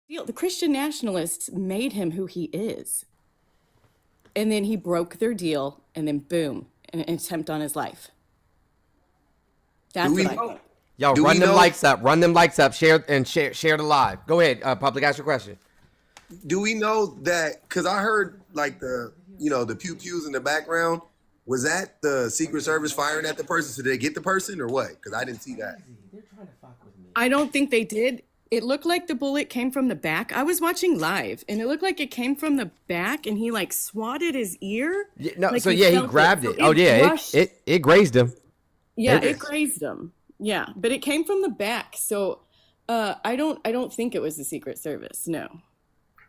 deal. The Christian nationalists made him who he is. And then he broke their deal, and then boom, an attempt on his life. That's what I think. Yo, run them likes up. Run them likes up. Share the live. Go ahead, public. Ask your question. Do we know that? Because I heard like the pew pews in the background. Was that the Secret Service firing at the person? So did they get the person or what? Because I didn't see that. I don't think they did. It looked like the bullet came from the back. I was watching live, and it looked like it came from the back, and he like swatted his ear. Yeah, no, like so yeah, he grabbed it. Oh yeah, it grazed him. Yeah, it grazed him. Yeah, but it came from the back. So I don't think it was the Secret Service. No.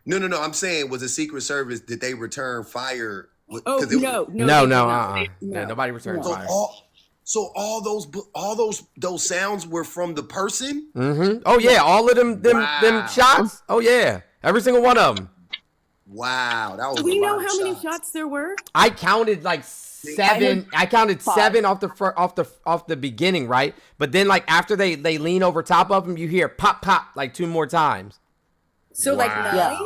No. I'm saying, was the Secret Service, did they return fire? Oh no. Nobody returned fire. So all those sounds were from the person? Mm-hmm. Oh yeah, all of them shots. Oh yeah, every single one of them. Wow, that was. Do we know how many shots there were? I counted like 7. I counted 7 off the beginning, right? But then like after they lean over top of him, you hear pop like 2 more times. So like 9. Yeah.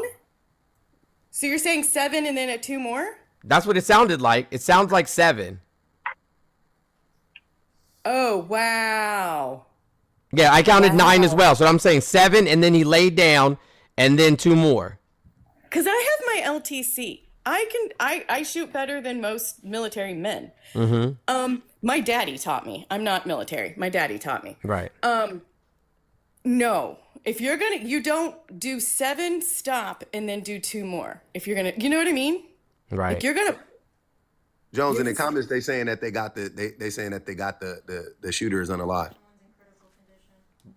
So you're saying 7 and then 2 more? That's what it sounded like. It sounds like 7. Oh, wow. Yeah, I counted 9 as well. So I'm saying 7, and then he laid down, and then 2 more. Because I have my LTC. I shoot better than most military men. Mm-hmm. My daddy taught me. I'm not military. My daddy taught me. Right. No. If you're gonna, you don't do 7, stop, and then do 2 more. If you're gonna, you know what I mean? Right. Like you're gonna. Jones, in the comments, they saying that they got the shooter is unalive.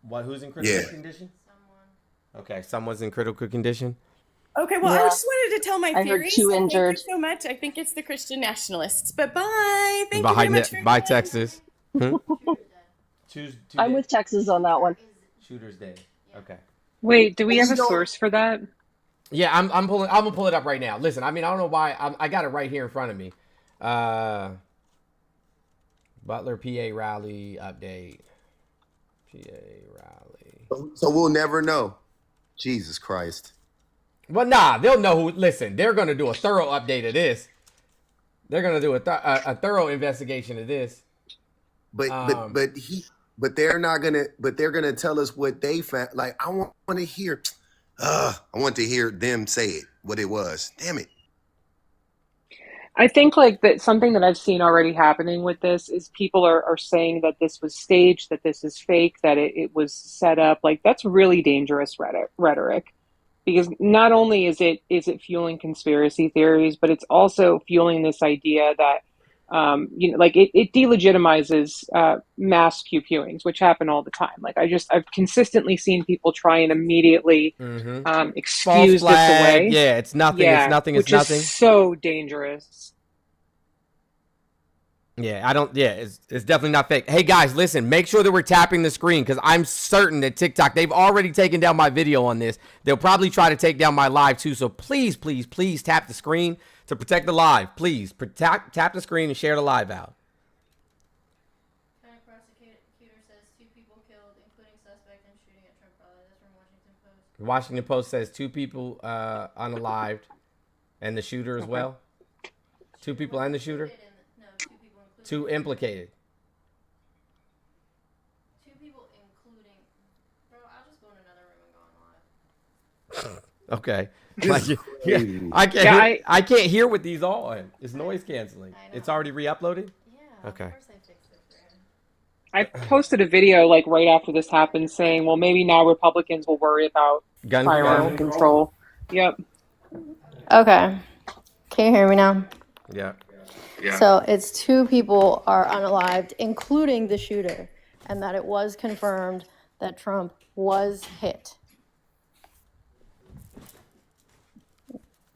What? Who's in critical condition? Someone. Okay, someone's in critical condition. Okay, well, I just wanted to tell my theories. I heard 2 injured. Thank you so much. I think it's the Christian nationalists. But bye. Thank you very much. Bye, Texas. I'm with Texas on that one. Shooter's Day. Okay. Wait, do we have a source for that? Yeah, I'm gonna pull it up right now. Listen, I mean, I don't know why I got it right here in front of me. Butler PA rally update. PA rally. So we'll never know. Jesus Christ. Well, nah, they'll know who. Listen, they're gonna do a thorough update of this. They're gonna do a thorough investigation of this. But they're not gonna. But they're gonna tell us what they found. Like I want to hear. I want to hear them say it. What it was. Damn it. I think like that something that I've seen already happening with this is people are saying that this was staged, that this is fake, that it was set up. Like that's really dangerous rhetoric, because not only is it fueling conspiracy theories, but it's also fueling this idea that like it delegitimizes mass pew-pewings, which happen all the time. Like I've consistently seen people try and immediately excuse this away. Yeah, it's nothing. Yeah, it's nothing. It's nothing. Is so dangerous. Yeah, it's definitely not fake. Hey guys, listen, make sure that we're tapping the screen, because I'm certain that TikTok, they've already taken down my video on this. They'll probably try to take down my live too. So please tap the screen to protect the live. Please tap the screen and share the live out. County prosecutor says 2 people killed, including suspect in shooting at Trump rally. That's from Washington Post. Washington Post says 2 people unalived, and the shooter as well. 2 people and the shooter. 2 implicated. 2 people including. Bro, I'll just go in another room and go on live. Okay. Like, I can't hear with these on. It's noise canceling. It's already re-uploaded? Yeah. Okay. Of course I fixed it for him. I posted a video like right after this happened saying, well, maybe now Republicans will worry about firearm control. Yep. Okay. Can you hear me now? Yeah. So it's 2 people are unalived, including the shooter, and that it was confirmed that Trump was hit.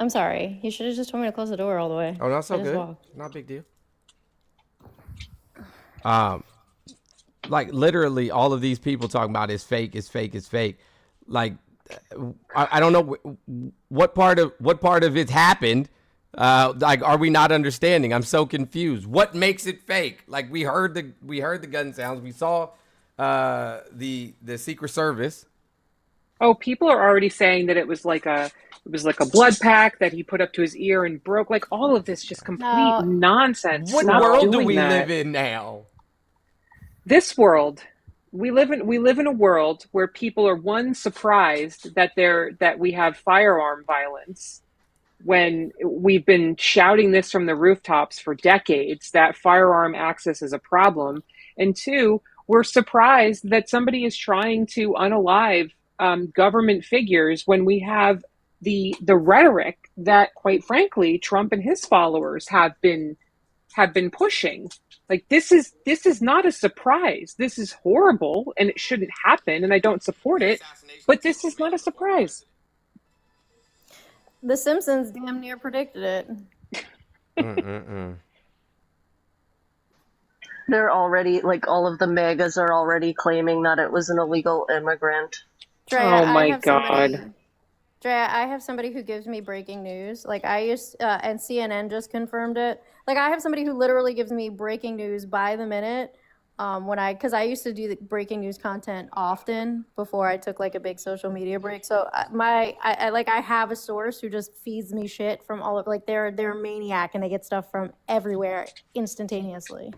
I'm sorry. You should have just told me to close the door all the way. Oh, not so good. Not a big deal. Like literally all of these people talking about is fake, is fake, is fake. Like I don't know what part of it happened. Like, are we not understanding? I'm so confused. What makes it fake? Like we heard the gun sounds. We saw the Secret Service. Oh, people are already saying that it was like a blood pack that he put up to his ear and broke. Like all of this, just complete No, nonsense. What Stop world do doing we that. live in now? This world, we live in a world where people are one surprised that we have firearm violence when we've been shouting this from the rooftops for decades that firearm access is a problem, and two, we're surprised that somebody is trying to unalive government figures when we have the rhetoric that, quite frankly, Trump and his followers have been pushing. Like this is not a surprise. This is horrible and it shouldn't happen, and I don't support it. But this is not a surprise. The Simpsons damn near predicted it. They're already, like, all of the MAGAs are already claiming that it was an illegal immigrant. Drea, Oh my I have God. somebody. Drea, I have somebody who gives me breaking news. Like and CNN just confirmed it. Like I have somebody who literally gives me breaking news by the minute. Because I used to do the breaking news content often before I took like a big social media break. So I have a source who just feeds me shit from all of, like, they're a maniac and they get stuff from everywhere instantaneously.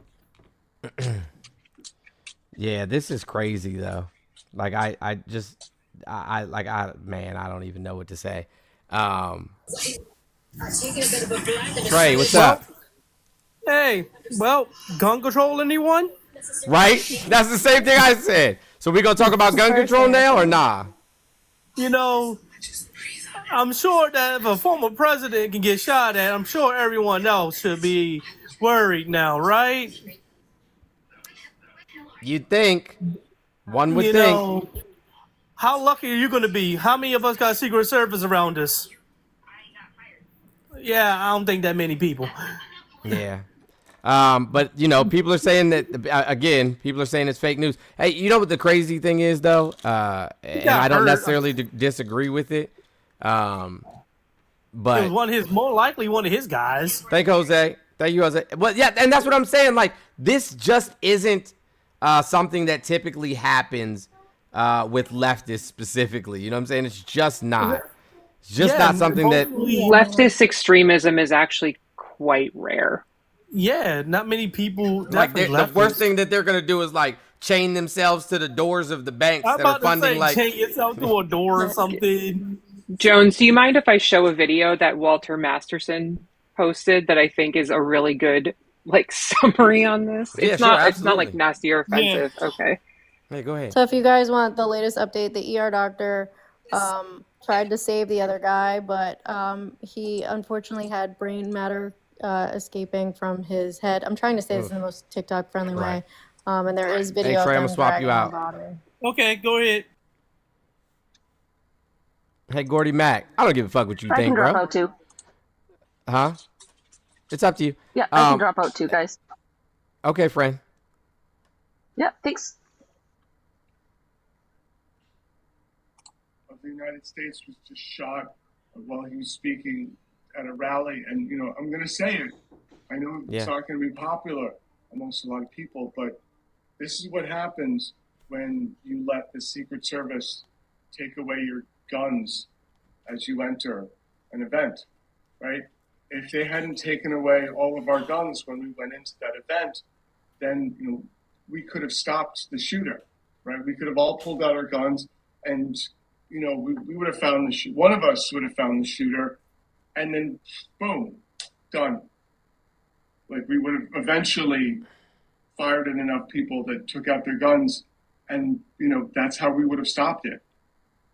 Yeah, this is crazy though. Like I don't even know what to say. Trey, what's up? Hey, well, gun control, anyone? Right? That's the same thing I said. So we gonna talk about gun control now or nah? You know, I'm sure that if a former president can get shot at, I'm sure everyone else should be worried now, right? You'd think. One would You think. know, how lucky are you going to be? How many of us got Secret Service around us? Yeah, I don't think that many people. Yeah. But you know, people are saying that again. People are saying it's fake news. Hey, you know what the crazy thing is though, and I don't necessarily disagree with it. But it was more likely one of his guys. Thank Jose. Thank you, Jose. Well, yeah, and that's what I'm saying. Like this just isn't something that typically happens with leftists specifically. You know what I'm saying? It's just not. It's just not something that leftist extremism is actually quite rare. Yeah, not many people. Like the worst thing that they're gonna do is like chain themselves to the doors of the banks that are funding. Like chain yourself to a door or something. Jones, do you mind if I show a video that Walter Masterson posted that I think is a really good like summary on this? Yeah, It's sure, not absolutely. like nasty or offensive. Yeah. Okay. Hey, go ahead. So if you guys want the latest update, the ER doctor tried to save the other guy, but he unfortunately had brain matter escaping from his head. I'm trying to say this in the most TikTok friendly way. And there is video. Hey, Trey, of I'm them gonna swap you dragging out. the body. Okay, go ahead. Hey, Gordy Mac, I don't give a fuck what you I think, can drop bro. out too. Huh? It's up to you. Yeah, I can drop out too, guys. Okay, friend. Yeah, thanks. Of the United States was just shot while he was speaking at a rally. And, you know, I'm going to say it. I know it's not going to be popular amongst a lot of people, but this is what happens when you let the Secret Service take away your guns as you enter an event, right? If they hadn't taken away all of our guns when we went into that event, then, you know, we could have stopped the shooter, right? We could have all pulled out our guns and, you know, we would have found one of us would have found the shooter, and then boom, done. Like we would have eventually fired at enough people that took out their guns, and you know that's how we would have stopped it,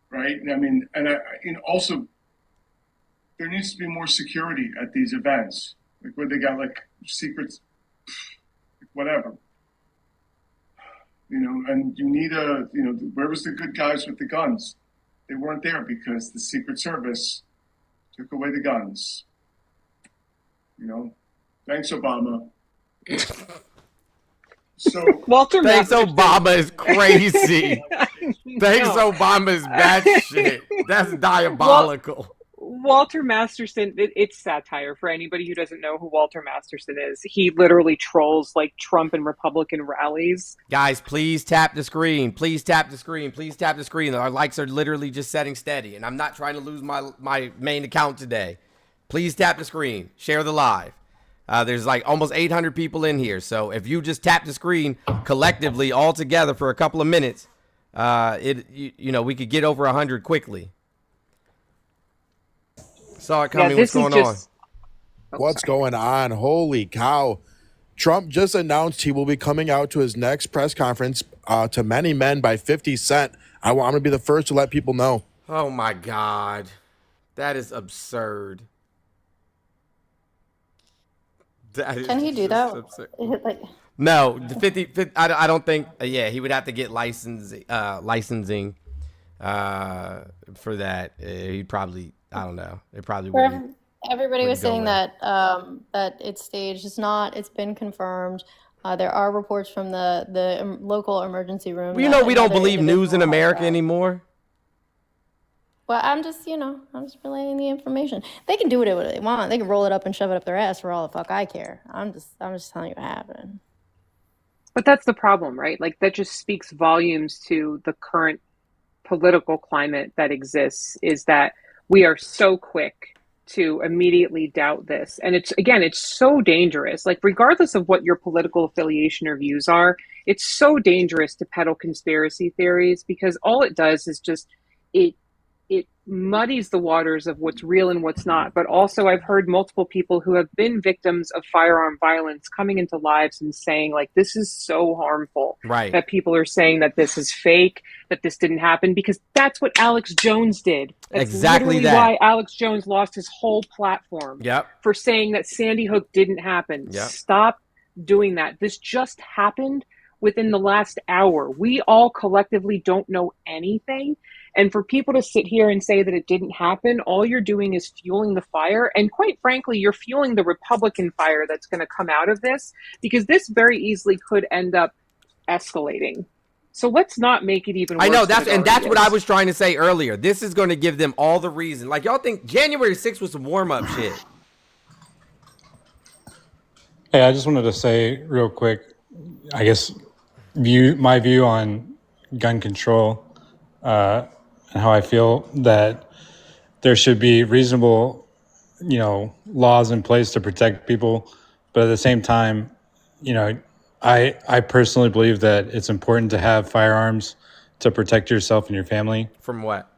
right? I mean, and you know, also there needs to be more security at these events, like where they got like secrets, whatever. You know, and you need where was the good guys with the guns? They weren't there because the Secret Service took away the guns. You know, thanks, Obama. So Walter Thanks, Masterson. Obama is crazy. Thanks, Obama is bad shit. That's diabolical. Walter Masterson, it's satire for anybody who doesn't know who Walter Masterson is. He literally trolls like Trump and Republican rallies. Guys, please tap the screen. Please tap the screen. Please tap the screen. Our likes are literally just setting steady, and I'm not trying to lose my main account today. Please tap the screen. Share the live. There's like almost 800 people in here, so if you just tap the screen collectively all together for a couple of minutes, we could get over 100 quickly. Saw it coming. What's going on? What's going on? Holy cow. Trump just announced he will be coming out to his next press conference to Many Men by 50 Cent. I'm going to be the first to let people know. Oh, my God. That is absurd. Can he do that? Like, no, the 50 I don't think. He would have to get licensing for that. He probably, I don't know. It probably wouldn't. Everybody was saying that that it's staged. It's not. It's been confirmed. There are reports from the local emergency room. Well, we don't believe news in America anymore. Well, I'm just relaying the information. They can do whatever they want. They can roll it up and shove it up their ass for all the fuck I care. I'm just telling you what happened. But that's the problem, right? Like, that just speaks volumes to the current political climate that exists, is that we are so quick to immediately doubt this. And it's so dangerous. Like, regardless of what your political affiliation or views are, it's so dangerous to peddle conspiracy theories, because all it does is just, it muddies the waters of what's real and what's not. But also, I've heard multiple people who have been victims of firearm violence coming into lives and saying, like, this is so harmful, right? That people are saying that this is fake, that this didn't happen, because that's what Alex Jones did. That's exactly literally why Alex Jones lost his whole platform. Yep. For saying that Sandy Hook didn't happen. Yep. Stop doing that. This just happened within the last hour. We all collectively don't know anything. And for people to sit here and say that it didn't happen, all you're doing is fueling the fire. And quite frankly, you're fueling the Republican fire that's going to come out of this, because this very easily could end up escalating. So let's not make it even worse. I know, that's what I was trying to say earlier. This is going to give them all the reason. Like, y'all think January 6th was some warm-up shit. Hey, I just wanted to say real quick, I guess, my view on gun control, and how I feel that there should be reasonable, laws in place to protect people. But at the same time, I personally believe that it's important to have firearms to protect yourself and your family. From what?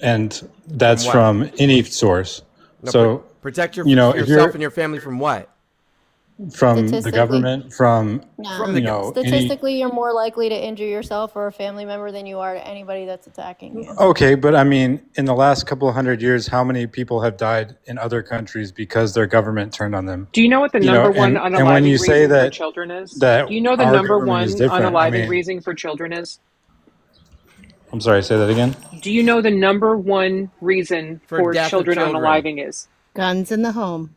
And that's from any source. No, so protect yourself and your family from what? From the government, from statistically, you're more likely to injure yourself or a family member than you are to anybody that's attacking you. Okay, but I mean, in the last couple of 100 years, how many people have died in other countries because their government turned on them? Do you know what the number one unaliving reason for children is? Do you know the number one unaliving reason for children is? I'm sorry, say that again. Do you know the number one reason for children unaliving is? Guns in the home.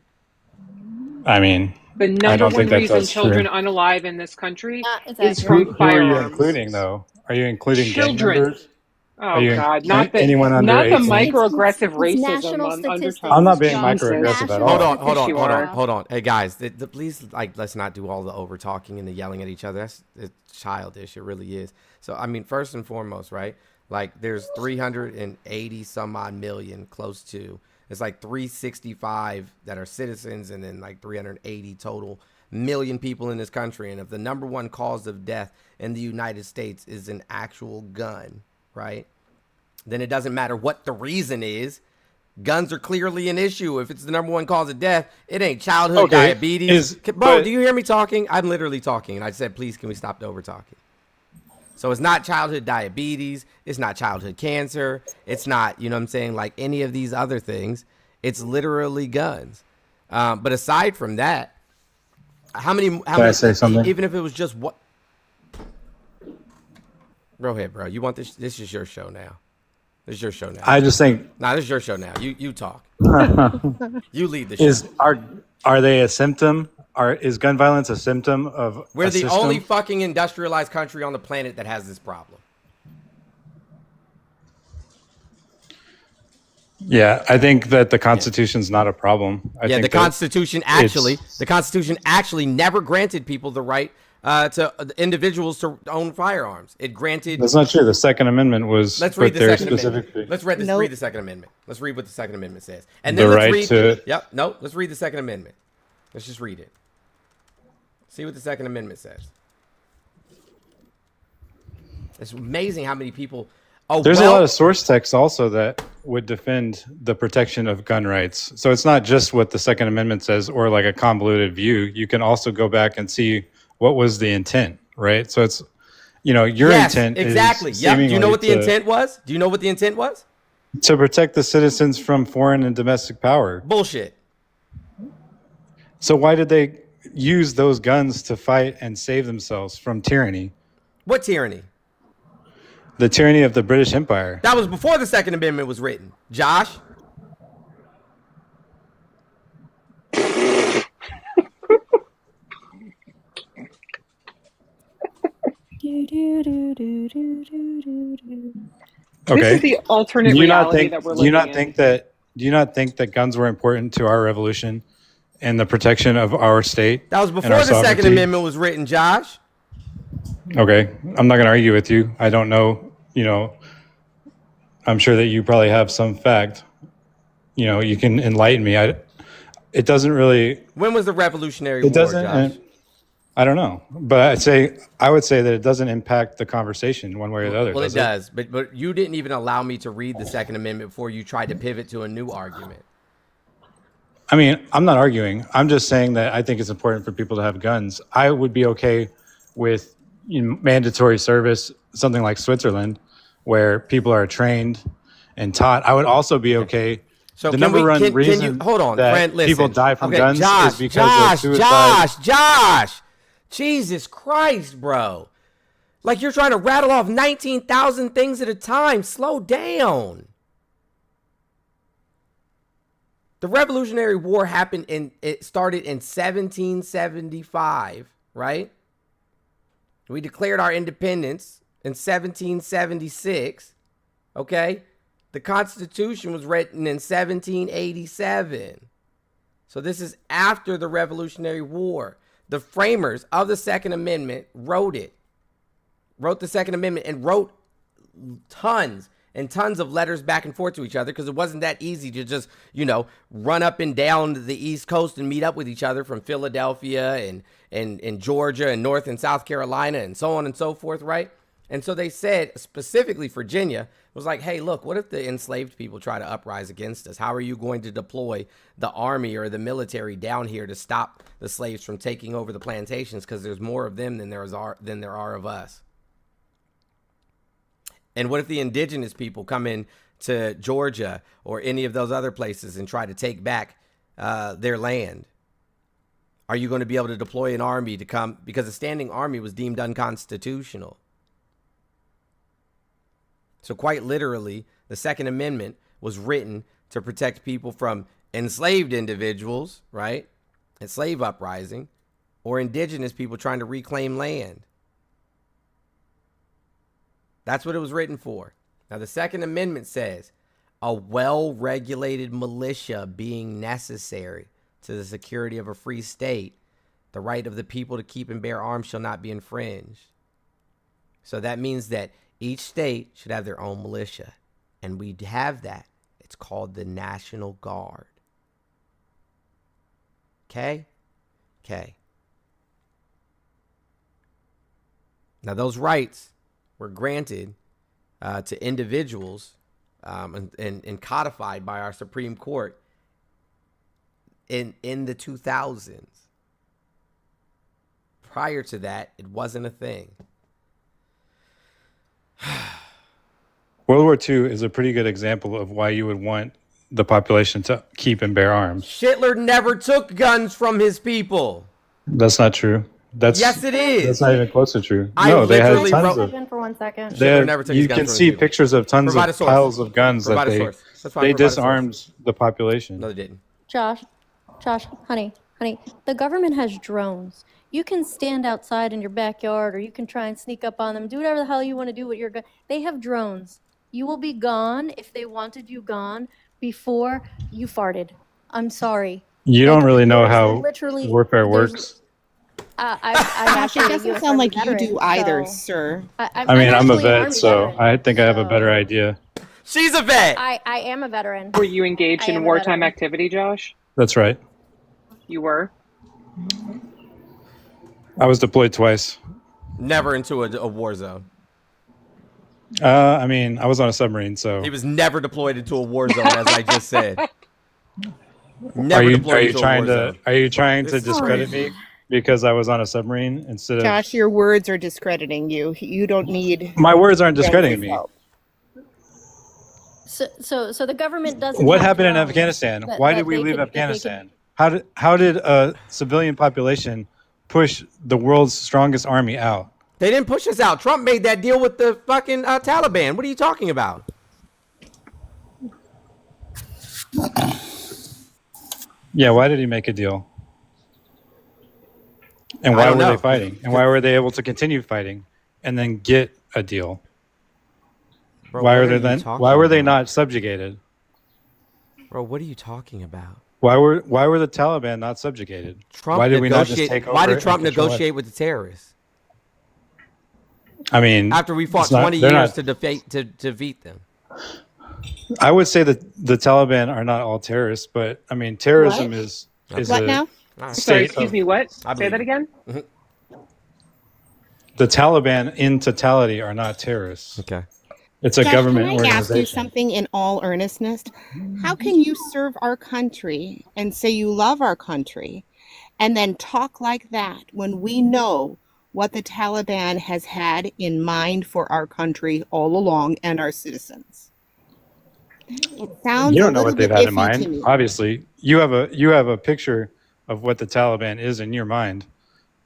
I mean, the number one reason children unalive in this country is from firearms. Who are you including, though? Are you including children? Gang members? Oh, God. Not anyone under not 18? the microaggressive racism undertones. I'm not being microaggressive at all. Hold on. Hey, guys, please, let's not do all the over-talking and the yelling at each other. It's childish. It really is. So, I mean, first and foremost, right? Like, there's 380 some odd million, close to. It's like 365 that are citizens, and then like 380 total million people in this country. And if the number one cause of death in the United States is an actual gun, right, then it doesn't matter what the reason is. Guns are clearly an issue. If it's the number one cause of death, it ain't childhood diabetes. Bro, do you hear me talking? I'm literally talking. And I said, please, can we stop the over talking? So it's not childhood diabetes. It's not childhood cancer. It's not, you know what I'm saying, like any of these other things. It's literally guns. But aside from that, how many? Can I say something? Even if it was just what? Go ahead, bro. You want this? This is your show now. This is your show now. I just think. Nah, this is your show now. You talk. You lead the show. Are they a symptom? Is gun violence a symptom of? We're the only fucking industrialized country on the planet that has this problem. Yeah, I think that the Constitution's not a problem. I think the Constitution actually never granted people the right to individuals to own firearms. It granted. That's not true. The Second Amendment was Let's read put the there Second specifically. Amendment. Let's Nope. read the Second Amendment. Let's read what the Second Amendment says, and then The let's right read. to- Yep. No. Let's read the Second Amendment. Let's just read it. See what the Second Amendment says. It's amazing how many people. Oh, There's a lot of source text also that would defend the protection of gun rights. So it's not just what the Second Amendment says or like a convoluted view. You can also go back and see what was the intent, right? So it's, your intent exactly. is Yep. Do you know seemingly what the intent was? Do you know what the intent was? to protect the citizens from foreign and domestic power. Bullshit. So why did they use those guns to fight and save themselves from tyranny? What tyranny? The tyranny of the British Empire. That was before the Second Amendment was written. Josh? Okay. This is the alternate reality that we're living in. Do you not think that guns were important to our revolution and the protection of our state? That was before the Second Amendment was written, Josh. Okay. I'm not going to argue with you. I don't know, I'm sure that you probably have some fact. You can enlighten me. It doesn't really. When was the Revolutionary It War, doesn't. Josh? I don't know, but I would say that it doesn't impact the conversation one way or the other. Well, it does, but you didn't even allow me to read the Second Amendment before you tried to pivot to a new argument. I mean, I'm not arguing. I'm just saying that I think it's important for people to have guns. I would be okay with mandatory service, something like Switzerland, where people are trained and taught. I would also be okay. So the number one can reason you hold on, that friend, listen. people die from guns Josh, is because of suicide. Josh, Jesus Christ, bro. Like you're trying to rattle off 19,000 things at a time. Slow down. The Revolutionary War it started in 1775, right? We declared our independence in 1776, okay? The Constitution was written in 1787. So this is after the Revolutionary War. The framers of the Second Amendment wrote the Second Amendment and wrote tons and tons of letters back and forth to each other because it wasn't that easy to just, run up and down the East Coast and meet up with each other from Philadelphia and Georgia and North and South Carolina and so on and so forth, right? And so they said, specifically Virginia, was like, hey, look, what if the enslaved people try to uprise against us? How are you going to deploy the army or the military down here to stop the slaves from taking over the plantations? Because there's more of them than there are of us. And what if the indigenous people come in to Georgia or any of those other places and try to take back their land? Are you going to be able to deploy an army to come? Because a standing army was deemed unconstitutional. So quite literally, the Second Amendment was written to protect people from enslaved individuals, right? A slave uprising, or indigenous people trying to reclaim land. That's what it was written for. Now, the Second Amendment says a well-regulated militia being necessary to the security of a free state, the right of the people to keep and bear arms shall not be infringed. So that means that each state should have their own militia. And we have that. It's called the National Guard. Okay? Okay. Now, those rights were granted to individuals and codified by our Supreme Court in the 2000s. Prior to that, it wasn't a thing. World War II is a pretty good example of why you would want the population to keep and bear arms. Hitler never took guns from his people. That's not true. Yes, it is. That's not even close to true. They had tons of. For 1 second. You can see pictures of tons of piles of guns that they disarmed the population. No, they didn't. Josh, honey, the government has drones. You can stand outside in your backyard or you can try and sneak up on them. Do whatever the hell you want to do with your gun. They have drones. You will be gone if they wanted you gone before you farted. I'm sorry. You don't really know there's how literally warfare there's works. I'm Josh, it actually a doesn't U.S. sound Army like you do veteran, either, so sir. I mean, I'm a actually an vet, Army so veteran, I think I have a better idea. She's a vet. I am a veteran. Were you engaged I in am a wartime veteran. activity, Josh? That's right. You were? I was deployed twice. Never into a war zone. I mean, I was on a submarine, so. He was never deployed into a war zone, as I just said. Never Are you deployed into trying a war zone. Are you trying to This is discredit crazy. me because I was on a submarine instead of? Josh, your words are discrediting you. You don't need. My words aren't discrediting me. help. So the government doesn't. What have happened in drones Afghanistan? that- Why that did we they leave could- that they could- Afghanistan? How did a civilian population push the world's strongest army out? They didn't push us out. Trump made that deal with the fucking Taliban. What are you talking about? Yeah, why did he make a deal? And I why don't were know. they fighting? And why were they able to continue fighting and then get a deal? Bro, Why what were are they you then? talking Why were they about? not subjugated? Bro, what are you talking about? Why were the Taliban not subjugated? Trump Why did we not just negotiate- take over? Why did and Trump control it? negotiate with the terrorists I mean, after we fought it's not- 20 they're years not- to defeat them? I would say that the Taliban are not all terrorists, but I mean, terrorism What? is What a now? All right. state Sorry, excuse of- me, what? I Say believe that you. again? The Taliban in totality are not terrorists. Okay. It's a Josh, government can I ask you organization. something in all earnestness? How can you serve our country and say you love our country and then talk like that when we know what the Taliban has had in mind for our country all along and our citizens? It sounds You a don't know little what they've bit had in iffy to mind. me. Obviously, you have a picture of what the Taliban is in your mind,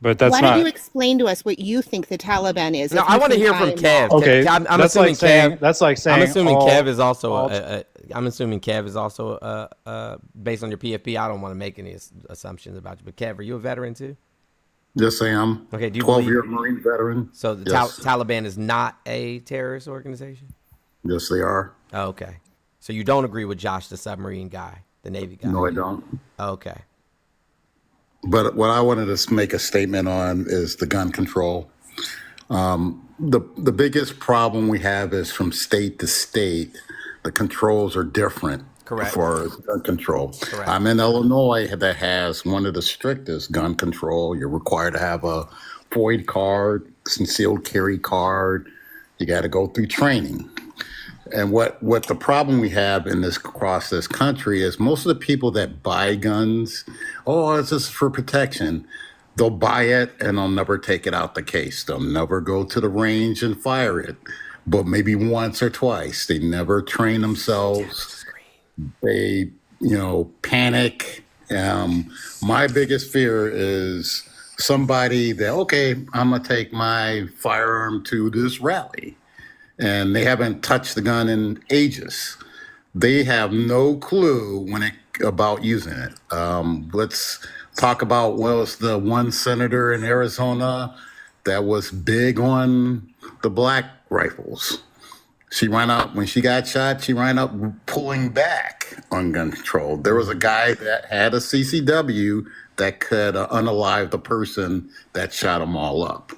but that's Why not. don't you explain to us what you think the Taliban is? No, if I you want to think hear from I am Kev. wrong? Okay, I'm that's assuming like saying Kev. that's like saying I'm assuming all- Kev is also all- I'm assuming Kev is also based on your PFP. I don't want to make any assumptions about you, but Kev, are you a veteran too? Yes, I am. Okay, do you 12-year believe Marine veteran. so? The Yes. Taliban is not a terrorist organization. Yes, they are. Oh, okay, so you don't agree with Josh, the submarine guy, the Navy guy? No, I don't. Okay. But what I wanted to make a statement on is the gun control. The biggest problem we have is from state to state, the controls are different. Correct. For gun control. Correct. I'm in Illinois that has one of the strictest gun control. You're required to have a FOID card, concealed carry card. You got to go through training. And what the problem we have in this across this country is most of the people that buy guns, oh, it's just for protection. They'll buy it and they'll never take it out the case. They'll never go to the range and fire it, but maybe once or twice. They never train themselves. They, panic. My biggest fear is somebody that, okay, I'm going to take my firearm to this rally. And they haven't touched the gun in ages. They have no clue about using it. Let's talk about, it's the one senator in Arizona that was big on the black rifles. She ran up, when she got shot, she ran up pulling back on gun control. There was a guy that had a CCW that could unalive the person that shot them all up.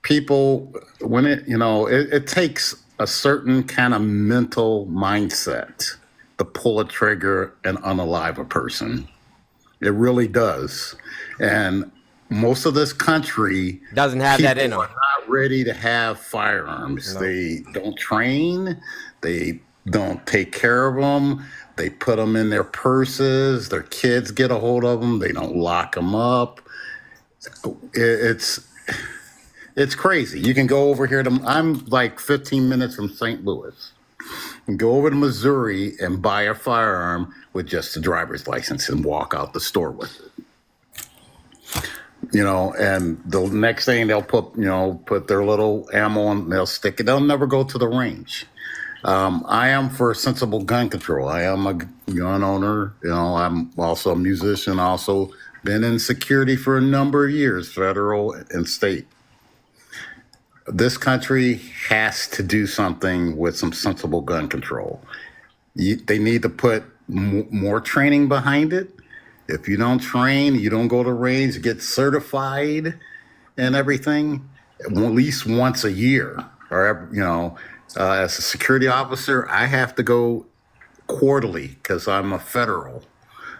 People, when it takes a certain kind of mental mindset to pull a trigger and unalive a person. It really does. And most of this country Doesn't have that in them. People are not ready to have firearms. No. They don't train. They don't take care of them. They put them in their purses. Their kids get a hold of them. They don't lock them up. It's crazy. You can go over here I'm like 15 minutes from St. Louis. You can go over to Missouri and buy a firearm with just a driver's license and walk out the store with it. And the next thing they'll put their little ammo and they'll stick it. They'll never go to the range. I am for sensible gun control. I am a gun owner. I'm also a musician, also been in security for a number of years, federal and state. This country has to do something with some sensible gun control. They need to put more training behind it. If you don't train, you don't go to range, get certified and everything, at least once a year. Or, as a security officer, I have to go quarterly because I'm a federal.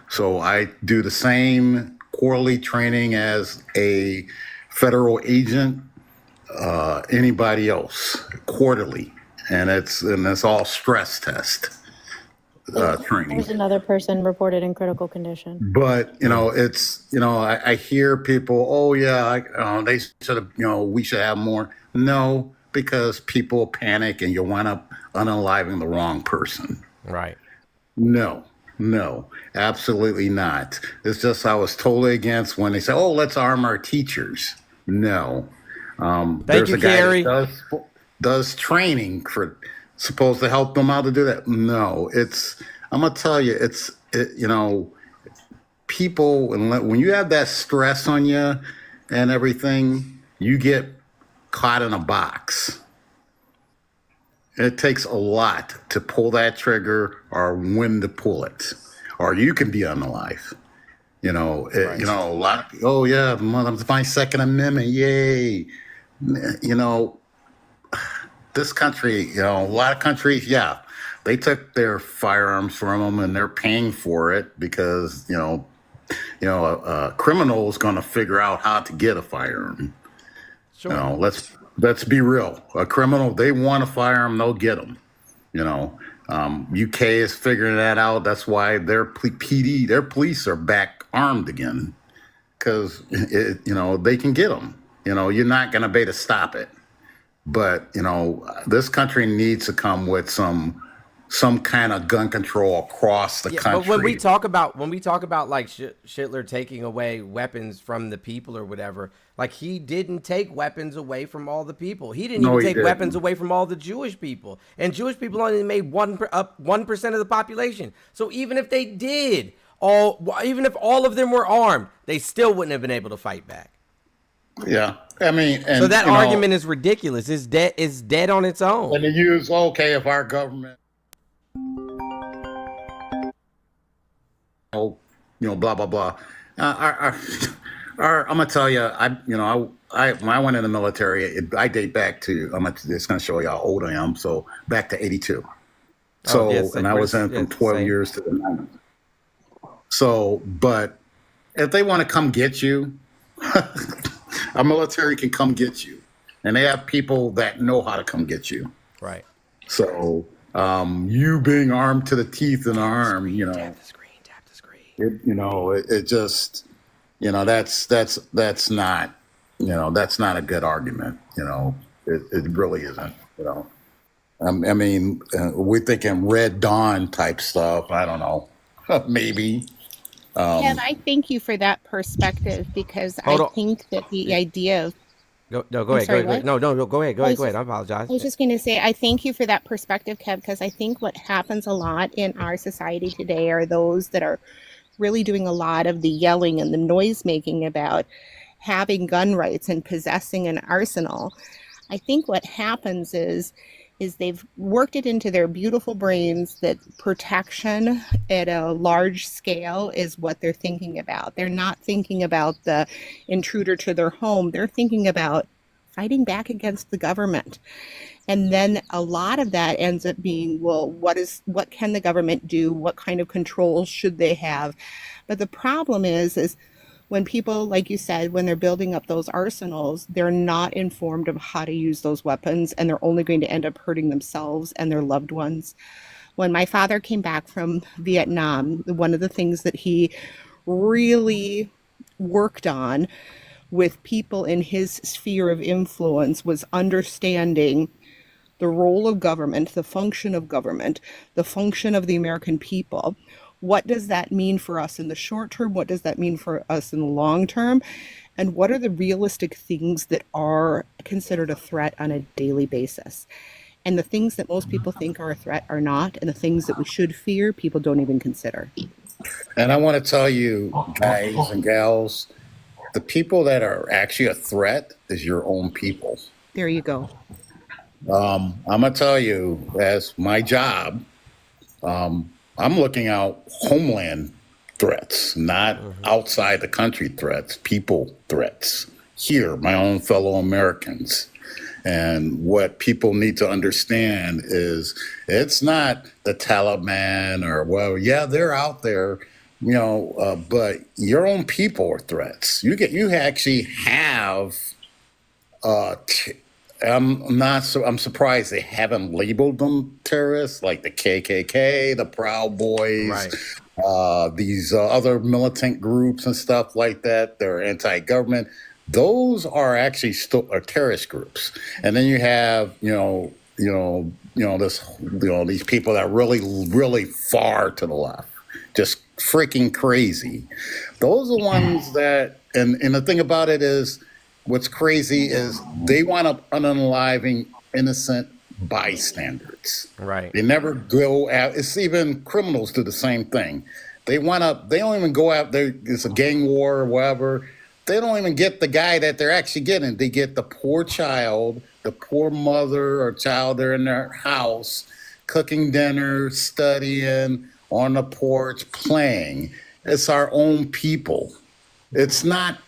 So I do the same quarterly training as a federal agent, anybody else, quarterly. And it's all stress test training. There's another person reported in critical condition. But I hear people, oh yeah, they should have, we should have more. No, because people panic and you wind up unaliving the wrong person. Right. No, absolutely not. It's just I was totally against when they say, oh, let's arm our teachers. No. There's you, a guy Carrie. that does training for supposed to help them out to do that. No, I'm gonna tell you, people, when you have that stress on you and everything, you get caught in a box. It takes a lot to pull that trigger or when to pull it, or you can be unalive. A lot of, oh yeah, my Second Amendment, yay. This country, a lot of countries, yeah, they took their firearms from them and they're paying for it because, a criminal is going to figure out how to get a firearm. Sure. Let's be real. A criminal, they want a firearm, they'll get them. UK is figuring that out. That's why their police are back armed again, because they can get them. You're not going to be able to stop it. But this country needs to come with some kind of gun control across the country. But when we talk about like Hitler taking away weapons from the people or whatever, like he didn't take weapons away from all the people. He didn't even take weapons away from all the Jewish people, and Jewish people only made 1% of the population. So even if they did even if all of them were armed, they still wouldn't have been able to fight back. Yeah, I mean, and, so that argument is ridiculous. It's dead on its own. And they use, okay, if our government, blah blah blah. I'm gonna tell you, when I went in the military, I date back to, it's gonna show you how old I am. So back to '82. So and I was in from 12 years to the 90s. So, but if they want to come get you. Our military can come get you, and they have people that know how to come get you. Right. So, you being armed to the teeth in the arm, tap the screen. It just, that's not, that's not a good argument. It really isn't. I mean, we're thinking Red Dawn type stuff. I don't know, maybe. Kev, I thank you for that perspective, because I think that the idea of go ahead. No, go ahead. I apologize. I was just going to say, I thank you for that perspective, Kev, because I think what happens a lot in our society today are those that are really doing a lot of the yelling and the noise making about having gun rights and possessing an arsenal. I think what happens is they've worked it into their beautiful brains that protection at a large scale is what they're thinking about. They're not thinking about the intruder to their home. They're thinking about fighting back against the government. And then a lot of that ends up being, well, what can the government do? What kind of controls should they have? But the problem is when people, like you said, when they're building up those arsenals, they're not informed of how to use those weapons, and they're only going to end up hurting themselves and their loved ones. When my father came back from Vietnam, one of the things that he really worked on with people in his sphere of influence was understanding the role of government, the function of government, the function of the American people. What does that mean for us in the short term? What does that mean for us in the long term? And what are the realistic things that are considered a threat on a daily basis? And the things that most people think are a threat are not, and the things that we should fear, people don't even consider. And I want to tell you, guys and gals, the people that are actually a threat is your own people. There you go. I'm going to tell you, as my job, I'm looking out homeland threats, not outside the country threats, people threats. Here, my own fellow Americans. And what people need to understand is it's not the Taliban or, well, yeah, they're out there, but your own people are threats. You actually have, I'm surprised they haven't labeled them terrorists, like the KKK, the Proud Boys, these other militant groups and stuff like that. They're anti-government. Those are actually still terrorist groups. And then you have, these people that are really, really far to the left, just freaking crazy. Those are the ones that, and the thing about it is, what's crazy is they wind up unaliving innocent bystanders. Right. They never go out. It's even criminals do the same thing. They don't even go out there. It's a gang war or whatever. They don't even get the guy that they're actually getting. They get the poor child, the poor mother or child. They're in their house, cooking dinner, studying, on the porch, playing. It's our own people. It's not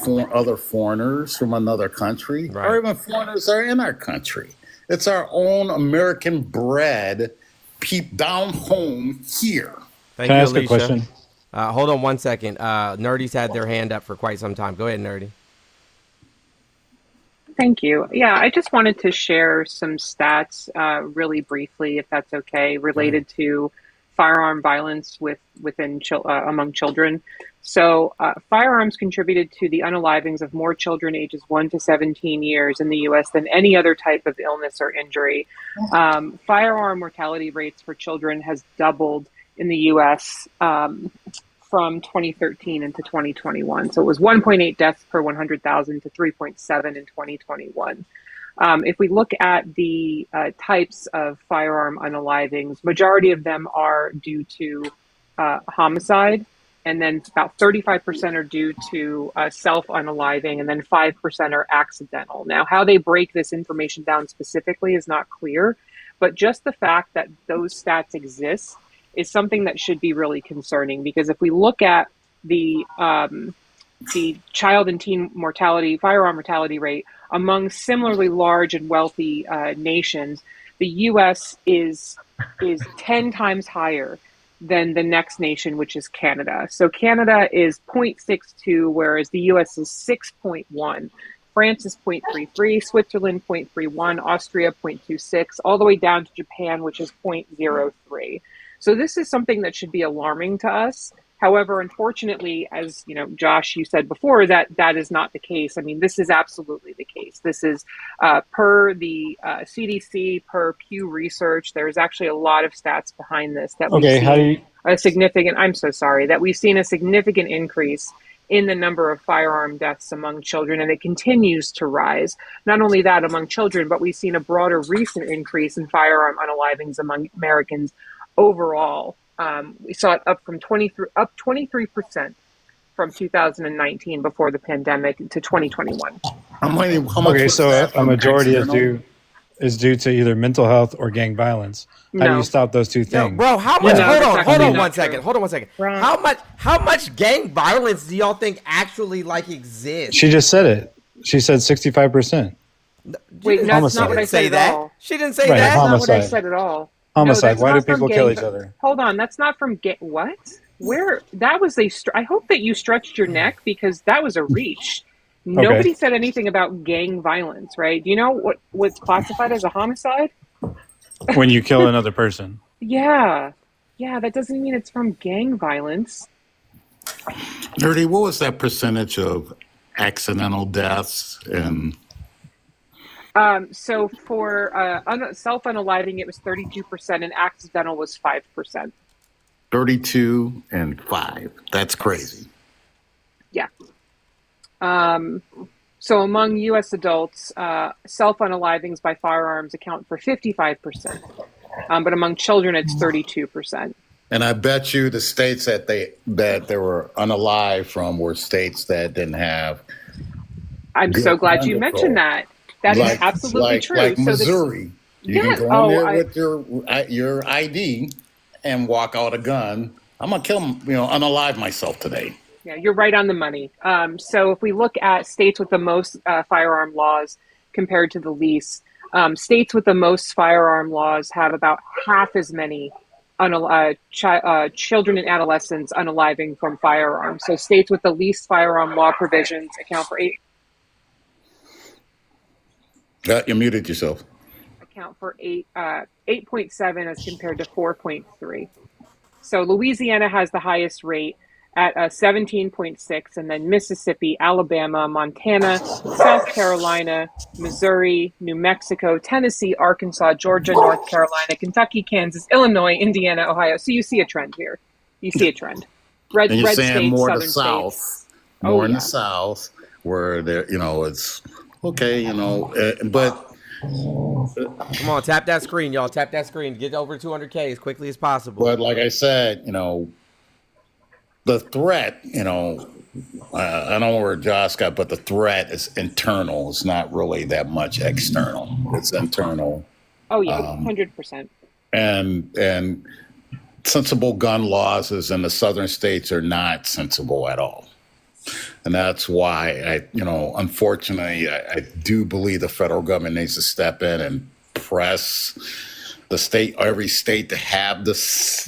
for other foreigners from another country, or even foreigners that are in our country. It's our own American bred down home here. Thank Can I you, ask Alicia. a question? Hold on one second. Nerdy's had their hand up for quite some time. Go ahead, Nerdy. Thank you. Yeah, I just wanted to share some stats really briefly, if that's okay, related to firearm violence among children. So firearms contributed to the unalivings of more children ages 1 to 17 years in the U.S. than any other type of illness or injury. Firearm mortality rates for children has doubled in the U.S. From 2013 into 2021. So it was 1.8 deaths per 100,000 to 3.7 in 2021. If we look at the types of firearm unalivings, majority of them are due to homicide, and then about 35% are due to self-unaliving, and then 5% are accidental. Now, how they break this information down specifically is not clear, but just the fact that those stats exist is something that should be really concerning, because if we look at the child and teen mortality, firearm mortality rate among similarly large and wealthy nations, the U.S. is 10 times higher than the next nation, which is Canada. So Canada is 0.62, whereas the U.S. is 6.1. France is 0.33, Switzerland 0.31, Austria 0.26, all the way down to Japan, which is 0.03. So this is something that should be alarming to us. However, unfortunately, as Josh, you said before, that is not the case. I mean, this is absolutely the case. This is per the CDC, per Pew Research. There's actually a lot of stats behind this that we've seen that we've seen a significant increase in the number of firearm deaths among children, and it continues to rise. Not only that among children, but we've seen a broader recent increase in firearm unalivings among Americans overall. We saw it up 23% from 2019 before the pandemic to 2021. Okay, so a majority is due to either mental health or gang violence. How do you stop those two things? Bro, how much? Hold on one second. Right. How much gang violence do y'all think actually exists? She just said it. She said 65%. Wait, that's not what I said at all. She didn't say that. That's not what I said at all. Homicide. No, why do people kill each other? Hold on, that's not from what? Where that was I hope that you stretched your neck, because that was a reach. Nobody said anything about gang violence, right? Do you know what's classified as a homicide? When you kill another person. Yeah, that doesn't mean it's from gang violence. Nerdy, what was that percentage of accidental deaths and? So for self-unaliving, it was 32%, and accidental was 5%. 32 and 5. That's crazy. Yeah. So among U.S. adults, self-unalivings by firearms account for 55%, but among children, it's 32%. And I bet you the states that they were unalive from were states that didn't have. I'm so glad you mentioned that. That is absolutely true. Like Missouri. You can go in there with your ID and walk out a gun, I'm gonna kill him, unalive myself today. Yeah, you're right on the money. So if we look at states with the most firearm laws compared to the least, states with the most firearm laws have about half as many children and adolescents unaliving from firearms. So states with the least firearm law provisions account for 8.7 as compared to 4.3. So Louisiana has the highest rate at 17.6, and then Mississippi, Alabama, Montana, South Carolina, Missouri, New Mexico, Tennessee, Arkansas, Georgia, North Carolina, Kentucky, Kansas, Illinois, Indiana, Ohio. So you see a trend here. You see a trend. And you're red saying states, more southern the South, states. more in the South, where there, it's okay, but. Come on, tap that screen, y'all. Tap that screen. Get over 200K as quickly as possible. But like I said, the threat, I don't know where Josh got, but the threat is internal. It's not really that much external. It's internal. Oh yeah, 100%. And sensible gun laws in the southern states are not sensible at all. And that's why unfortunately, I do believe the federal government needs to step in and press every state to have this,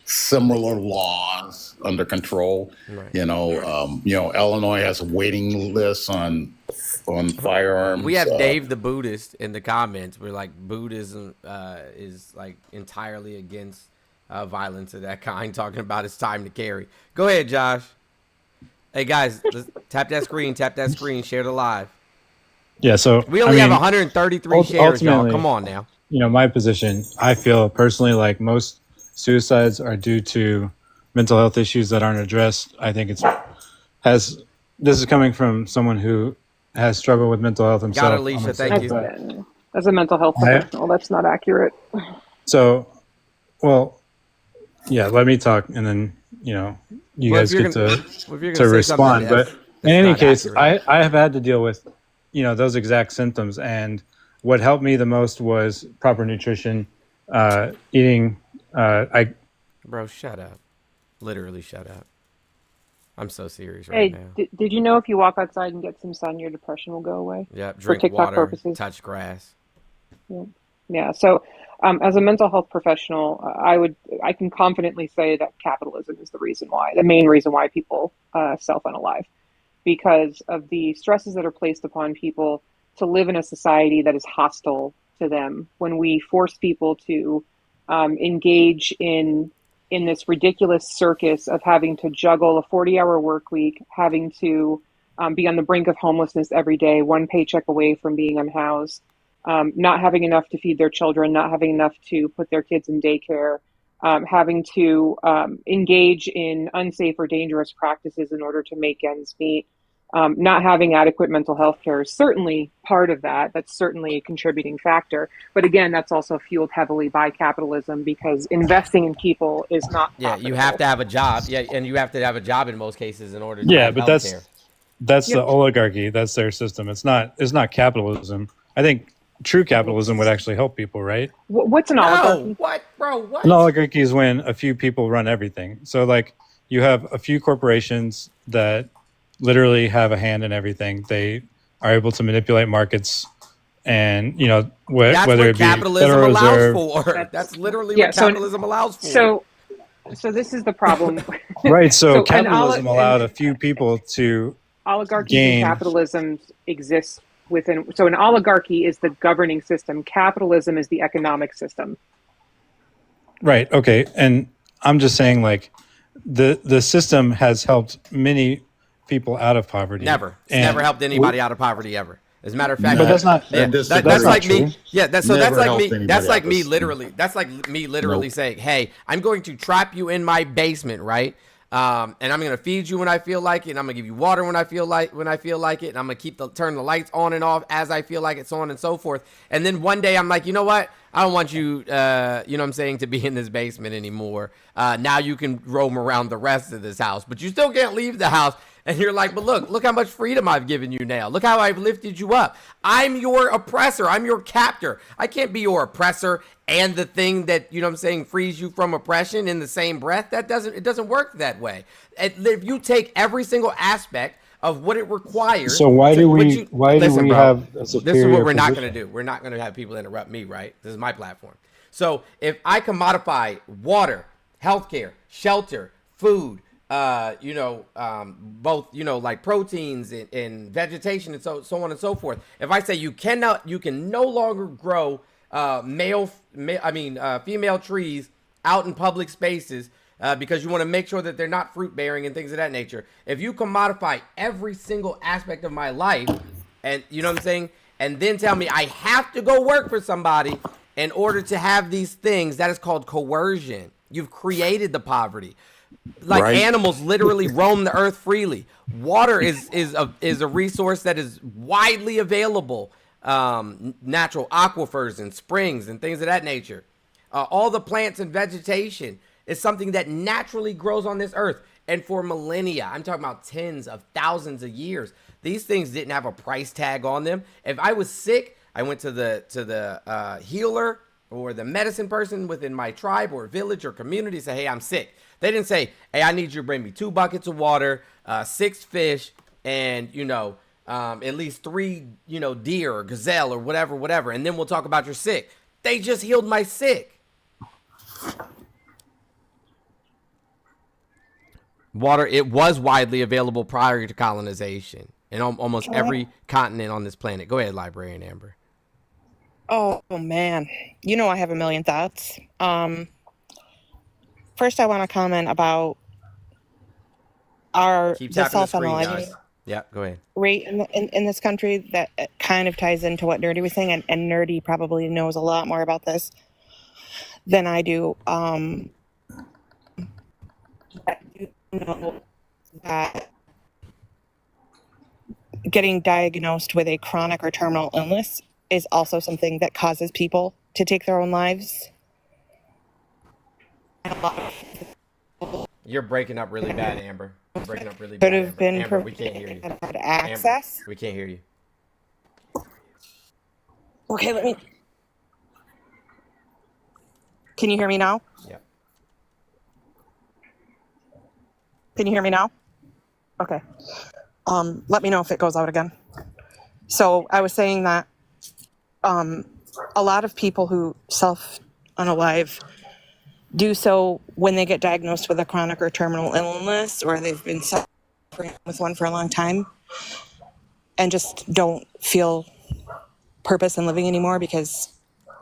similar laws under control. Right. Illinois has a waiting list on firearms. We have Dave the Buddhist in the comments. We're like, Buddhism is like entirely against violence of that kind, talking about it's time to carry. Go ahead, Josh. Hey guys, let's tap that screen, share the live. Yeah, so we only have 133 shares, y'all. Come on now. My position, I feel personally like most suicides are due to mental health issues that aren't addressed. I think this is coming from someone who has struggled with mental health himself. Got it, Alicia, thank you. As a mental health professional, that's not accurate. So, let me talk, and then you guys get to respond. But in any case, I have had to deal with those exact symptoms, and what helped me the most was proper nutrition, eating. Bro, shut up. Literally shut up. I'm so serious right now. Did you know if you walk outside and get some sun, your depression will go away? Yeah, drink water, purposes? Touch grass. Yeah. So as a mental health professional, I can confidently say that capitalism is the main reason why people self-unalive, because of the stresses that are placed upon people to live in a society that is hostile to them. When we force people to engage in this ridiculous circus of having to juggle a 40-hour work week, having to be on the brink of homelessness every day, one paycheck away from being unhoused, not having enough to feed their children, not having enough to put their kids in daycare, having to engage in unsafe or dangerous practices in order to make ends meet, not having adequate mental health care is certainly part of that. That's certainly a contributing factor. But again, that's also fueled heavily by capitalism, because investing in people is not profitable. You have to have a job. Yeah, and you have to have a job in most cases in order to have but healthcare. That's the oligarchy. That's their system. It's not capitalism. I think true capitalism would actually help people, right? What's an oligarchy? What, bro? What? An oligarchy is when a few people run everything. So like you have a few corporations that literally have a hand in everything. They are able to manipulate markets, and that's whether what it be capitalism Federal allows Reserve, for. That's literally what capitalism allows for. So this is the problem. Right. So capitalism allowed a few people to oligarchies gain. And capitalism exists within. So an oligarchy is the governing system. Capitalism is the economic system. Right. Okay. And I'm just saying, like, the system has helped many people out of poverty. Never. It's never helped anybody out of poverty ever. As a matter of fact, but that's not. Yeah, that's like true. me. Yeah, that's like me. That's like me literally. That's like me literally saying, "Hey, I'm going to trap you in my basement, right? And I'm gonna feed you when I feel like it, and I'm gonna give you water when I feel like it, and I'm gonna turn the lights on and off as I feel like it, so on and so forth. And then one day I'm like, you know what? I don't want you, to be in this basement anymore. Now you can roam around the rest of this house, but you still can't leave the house. And you're like, but look how much freedom I've given you now. Look how I've lifted you up. I'm your oppressor. I'm your captor. I can't be your oppressor and the thing that, you know what I'm saying, frees you from oppression in the same breath. It doesn't work that way. If you take every single aspect of what it requires. So why do we Listen, bro, have a this is what superior we're not going position? to do. We're not going to have people interrupt me, right? This is my platform. So if I can modify water, healthcare, shelter, food, both, like proteins and vegetation and so on and so forth. If I say you can no longer grow female trees out in public spaces because you want to make sure that they're not fruit bearing and things of that nature. If you can modify every single aspect of my life, and you know what I'm saying, and then tell me I have to go work for somebody in order to have these things, that is called coercion. You've created the poverty. Like Right. animals literally roam the earth freely. Water is a resource that is widely available. Natural aquifers and springs and things of that nature. All the plants and vegetation is something that naturally grows on this earth. And for millennia, I'm talking about tens of thousands of years, these things didn't have a price tag on them. If I was sick, I went to the healer or the medicine person within my tribe or village or community, say, hey, I'm sick. They didn't say, hey, I need you to bring me 2 buckets of water, 6 fish, and, at least 3, deer or gazelle or whatever, and then we'll talk about your sick. They just healed my sick. Water, it was widely available prior to colonization in almost every continent on this planet. Go ahead, Librarian Amber. Oh man, I have a million thoughts. First, I want to comment about Keep the tapping the screen, self-unaliving guys. Yeah, go ahead. rate in this country. That kind of ties into what Nerdy was saying, and Nerdy probably knows a lot more about this than I do. I do know that getting diagnosed with a chronic or terminal illness is also something that causes people to take their own lives. You're breaking up really bad, Amber. You're breaking up really Could bad, have Amber. been Amber, we can't hear you. provided access. Amber, we can't hear you. Okay, let me. Can you hear me now? Yeah. Can you hear me now? Okay. Let me know if it goes out again. So I was saying that a lot of people who self-unalive do so when they get diagnosed with a chronic or terminal illness, or they've been suffering with one for a long time and just don't feel purpose in living anymore because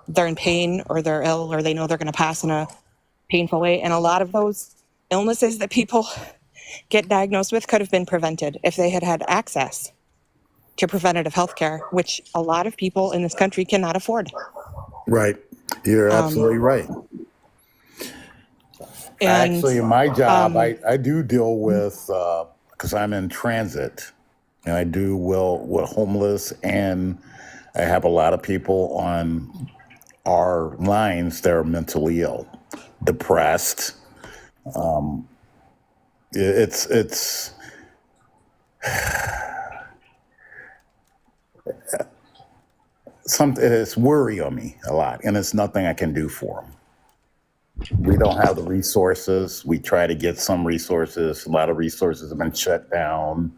they're in pain or they're ill or they know they're going to pass in a painful way. And a lot of those illnesses that people get diagnosed with could have been prevented if they had had access to preventative health care, which a lot of people in this country cannot afford. Right. You're absolutely right. And, actually, in my job, I do deal with, because I'm in transit, and I do with homeless, and I have a lot of people on our lines that are mentally ill, depressed. It's something. It's worry on me a lot, and it's nothing I can do for them. We don't have the resources. We try to get some resources. A lot of resources have been shut down.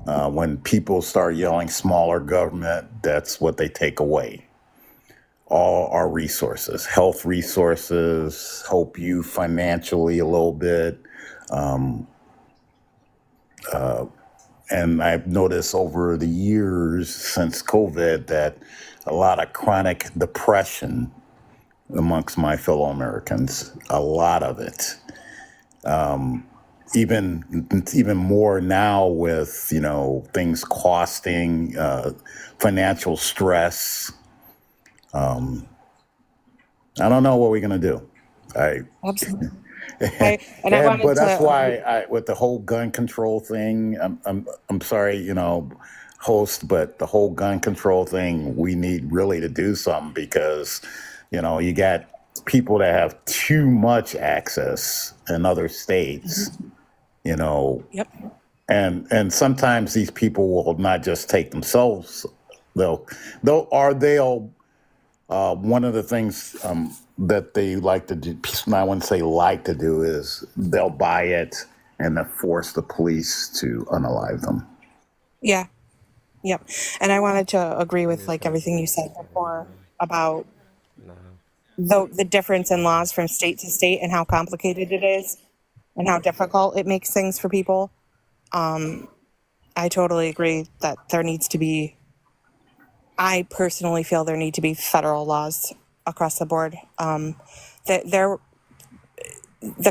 When people start yelling smaller government, that's what they take away. All our resources, health resources, help you financially a little bit. And I've noticed over the years since COVID that a lot of chronic depression amongst my fellow Americans, a lot of it. Even more now with, things costing, financial stress. I don't know what we're going to do. Absolutely. But that's why with the whole gun control thing, I'm sorry, host, but the whole gun control thing, we need really to do something because, you got people that have too much access in other states, Yep. And sometimes these people will not just take themselves. They'll one of the things that they like to do, I wouldn't say like to do, is they'll buy it and then force the police to unalive them. Yeah. Yep. And I wanted to agree with like everything you said before about the difference in laws from state to state and how complicated it is and how difficult it makes things for people. I totally agree that there needs to be, I personally feel there need to be federal laws across the board. The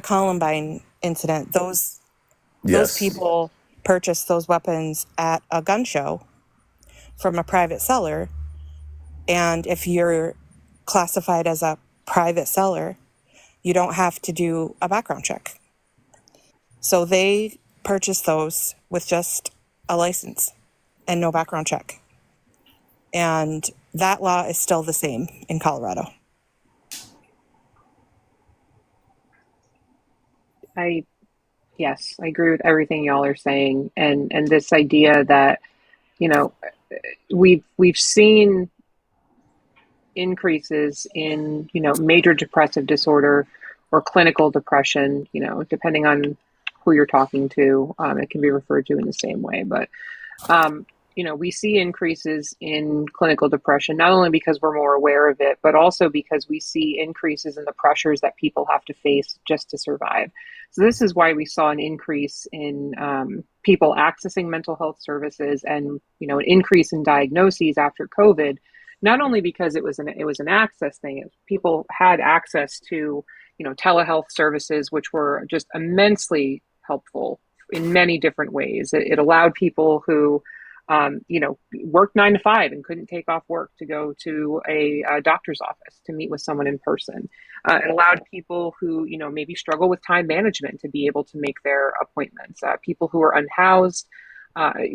Columbine incident, those people purchased those weapons at a gun show from a private seller. And if you're classified as a private seller, you don't have to do a background check. So they purchased those with just a license and no background check. And that law is still the same in Colorado. Yes, I agree with everything y'all are saying, and this idea that, you know, we've seen increases in, you know, major depressive disorder or clinical depression, you know, depending on who you're talking to, it can be referred to in the same way. But, you know, we see increases in clinical depression, not only because we're more aware of it, but also because we see increases in the pressures that people have to face just to survive. So this is why we saw an increase in people accessing mental health services and, you know, an increase in diagnoses after COVID, not only because it was an access thing. People had access to, you know, telehealth services, which were just immensely helpful in many different ways. It allowed people who, you know, worked 9 to 5 and couldn't take off work to go to a doctor's office to meet with someone in person. It allowed people who, you know, maybe struggle with time management to be able to make their appointments. People who are unhoused,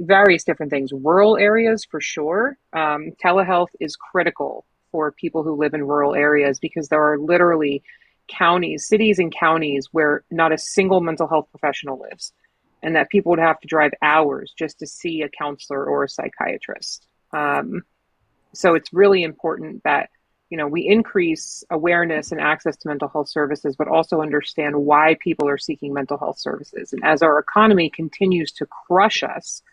various different things. Rural areas, for sure. Telehealth is critical for people who live in rural areas because there are literally counties, cities and counties where not a single mental health professional lives, and that people would have to drive hours just to see a counselor or a psychiatrist. So it's really important that, you know, we increase awareness and access to mental health services, but also understand why people are seeking mental health services. And as our economy continues to crush us,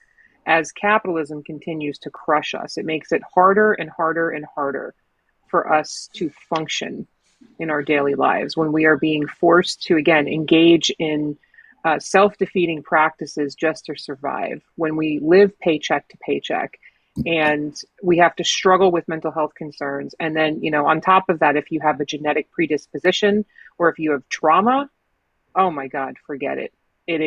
as capitalism continues to crush us, it makes it harder and harder and harder for us to function in our daily lives when we are being forced to, again, engage in self-defeating practices just to survive, when we live paycheck to paycheck and we have to struggle with mental health concerns. And then, you know, on top of that, if you have a genetic predisposition or if you have trauma, oh my God, forget it. It is